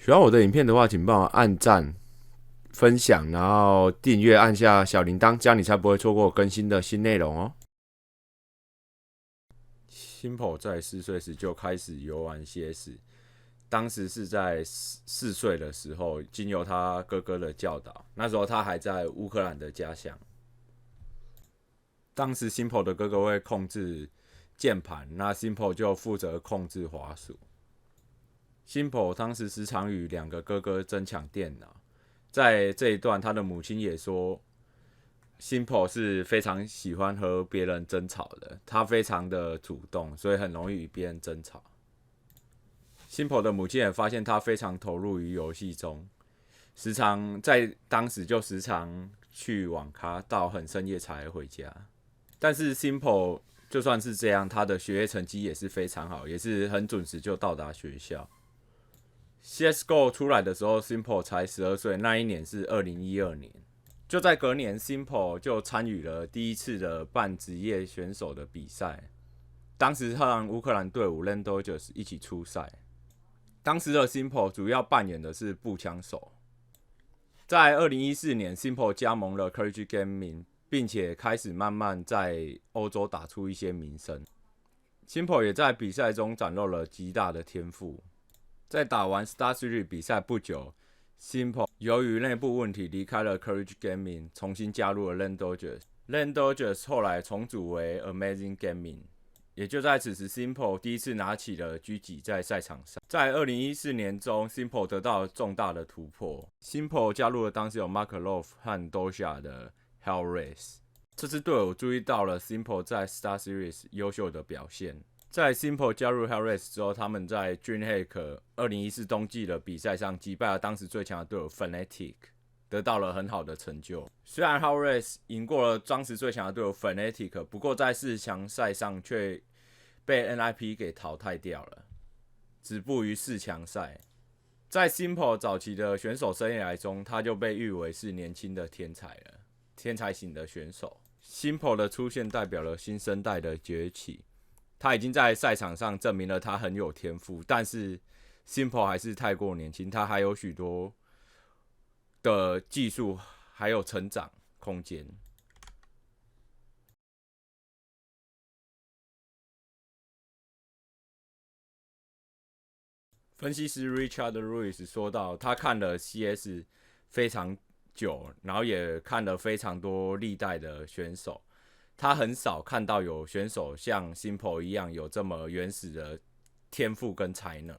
喜欢我的影片的话，请帮我按赞、分享，然后订阅，按下小铃铛，这样你才不会错过更新的新内容哦。Simple 在4岁时就开始游玩 CS，当时是在4岁的时候，经由他哥哥的教导，那时候他还在乌克兰的家乡。当时 Simple 的哥哥会控制键盘，那 Simple 就负责控制滑鼠。Simple 当时时常与2个哥哥争抢电脑，在这一段，他的母亲也说，Simple 是非常喜欢和别人争吵的，他非常的主动，所以很容易与别人争吵。Simple 的母亲也发现他非常投入于游戏中，时常在当时就时常去网咖到很深夜才回家。但是 Simple 就算是这样，他的学业成绩也是非常好，也是很准时就到达学校。CSGO 出来的时候 ，Simple 才12岁，那一年是2012年。就在隔年 ，Simple 就参与了第一次的半职业选手的比赛。当时和乌克兰队伍 Landogers 一起出赛。当时的 Simple 主要扮演的是步枪手。在2014年 ，Simple 加盟了 Courage Gaming， 并且开始慢慢在欧洲打出一些名声。Simple 也在比赛中展露了极大的天赋。在打完 Star Series 比赛不久 ，Simple 由于内部问题离开了 Courage Gaming， 重新加入了 Landogers。Landogers 后来重组为 Amazing Gaming。也就在此时 ，Simple 第一次拿起了狙击在赛场上。在2014年中 ，Simple 得到了重大的突破。Simple 加入了当时有 Makarov 和 Dosha 的 Hellraise。这支队伍注意到了 Simple 在 Star Series 优秀的表现。在 Simple 加入 Hellraise 之后，他们在 DreamHack 2014冬季的比赛上击败了当时最强的队友 Fnatic， 得到了很好的成就。虽然 Hellraise 赢过了当时最强的队友 Fnatic， 不过在4强赛上却被 NIP 给淘汰掉了，止步于4强赛。在 Simple 早期的选手生涯中，他就被誉为是年轻的天才了，天才型的选手。Simple 的出现代表了新生代的崛起。他已经在赛场上证明了他很有天赋，但是 Simple 还是太过年轻，他还有许多的技术还有成长空间。分析师 Richard Lewis 说到，他看了 CS 非常久，然后也看了非常多历代的选手。他很少看到有选手像 Simple 一样有这么原始的天赋跟才能。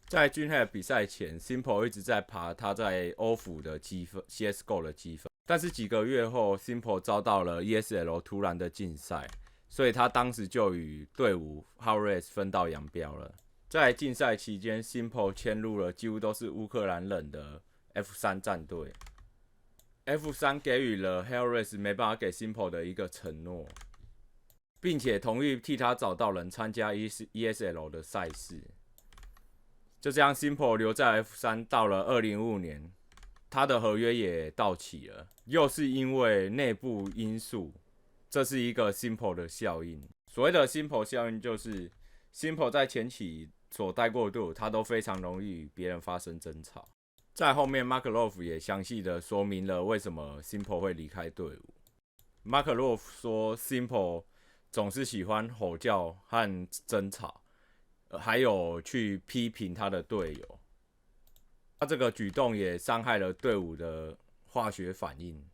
在 DreamHack 比赛前 ，Simple 一直在爬他在欧服的积分 ，CSGO 的积分。但是几个月后 ，Simple 遭到了 ESL 突然的禁赛，所以他当时就与队伍 Hellraise 分道扬镳了。在禁赛期间 ，Simple 迁入了几乎都是乌克兰人的 F3 战队。F3 给予了 Hellraise 没办法给 Simple 的一个承诺，并且同意替他找到人参加 ESL 的赛事。就这样 ，Simple 留在 F3 到了2015年，他的合约也到期了，又是因为内部因素，这是一个 Simple 的效应。所谓的 Simple 效应就是 Simple 在前期所待过的队伍，他都非常容易与别人发生争吵。在后面 Makarov 也详细的说明了为什么 Simple 会离开队伍。Makarov 说 Simple 总是喜欢吼叫和争吵，还有去批评他的队友。他这个举动也伤害了队伍的化学反应。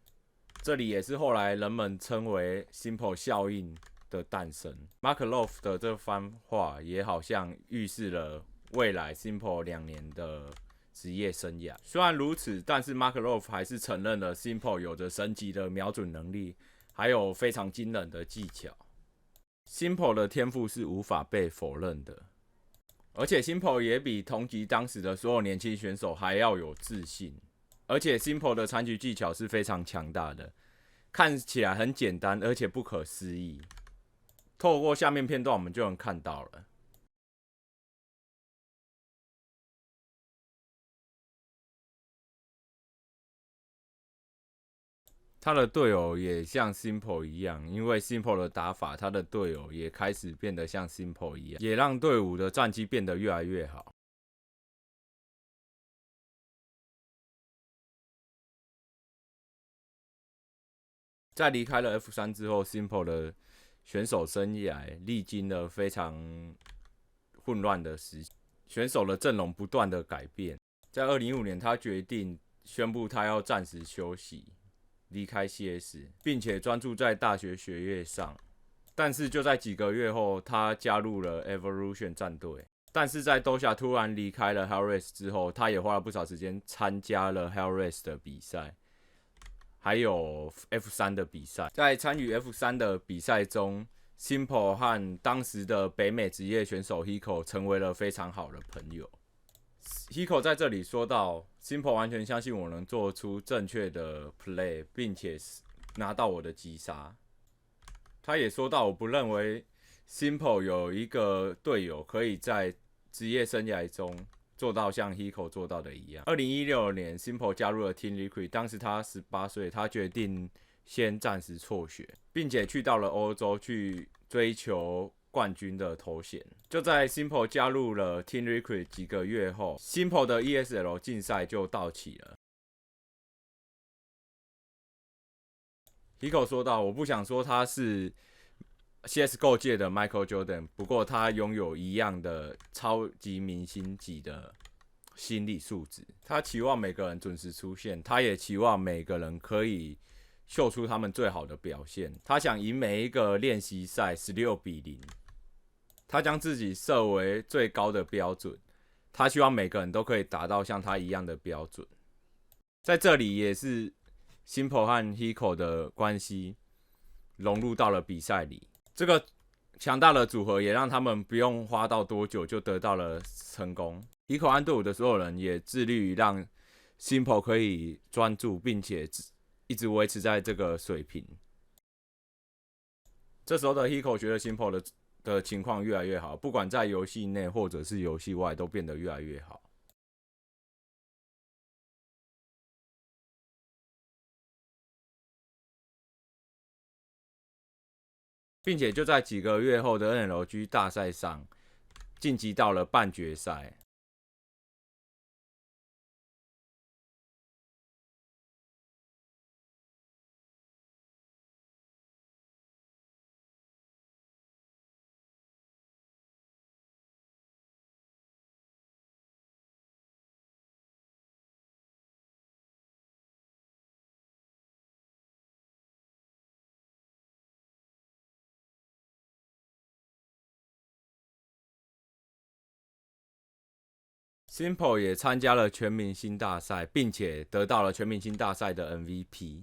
这里也是后来人们称为 Simple 效应的诞生。Makarov 的这番话也好像预示了未来 Simple 2年的职业生涯。虽然如此，但是 Makarov 还是承认了 Simple 有着神级的瞄准能力，还有非常惊人的技巧。Simple 的天赋是无法被否认的，而且 Simple 也比同级当时的所有年轻选手还要有自信。而且 Simple 的残局技巧是非常强大的，看起来很简单，而且不可思议。透过下面片段，我们就能看到了。他的队友也像 Simple 一样，因为 Simple 的打法，他的队友也开始变得像 Simple 一样，也让队伍的战绩变得越来越好。在离开了 F3 之后 ，Simple 的选手生涯历经了非常混乱的时期，选手的阵容不断的改变。在2015年，他决定宣布他要暂时休息，离开 CS， 并且专注在大学学业上。但是就在几个月后，他加入了 Evolution 战队。但是在 Doja 突然离开了 Hell Race 之后，他也花了不少时间参加了 Hell Race 的比赛，还有 F3 的比赛。在参与 F3 的比赛中， Simple 和当时的北美职业选手 Hiko 成为了非常好的朋友。Hiko 在这里说到 ，Simple 完全相信我能做出正确的 play， 并且拿到我的击杀。他也说到，我不认为 Simple 有一个队友可以在职业生涯中做到像 Hiko 做到的一样。2016年 ，Simple 加入了 Team Liquid， 当时他18岁，他决定先暂时辍学，并且去到了欧洲去追求冠军的头衔。就在 Simple 加入了 Team Liquid 几个月后 ，Simple 的 ESL 竞赛就到期了。Hiko 说到：“我不想说他是 CSGO 界的 Michael Jordan， 不过他拥有一样的超级明星级的心理素质。他期望每个人准时出现，他也期望每个人可以秀出他们最好的表现。他想赢每一个练习赛16-0，他将自己设为最高的标准。他希望每个人都可以达到像他一样的标准。在这里也是 Simple 和 Hiko 的关系融入到了比赛里。这个强大的组合也让他们不用花到多久就得到了成功。Hiko 和队伍的所有人也致力于让 Simple 可以专注，并且一直维持在这个水平。这时候的 Hiko 觉得 Simple 的情况越来越好，不管在游戏内或者是游戏外都变得越来越好。并且就在几个月后的 NLG 大赛上晋级到了半决赛。Simple 也参加了全明星大赛，并且得到了全明星大赛的 MVP。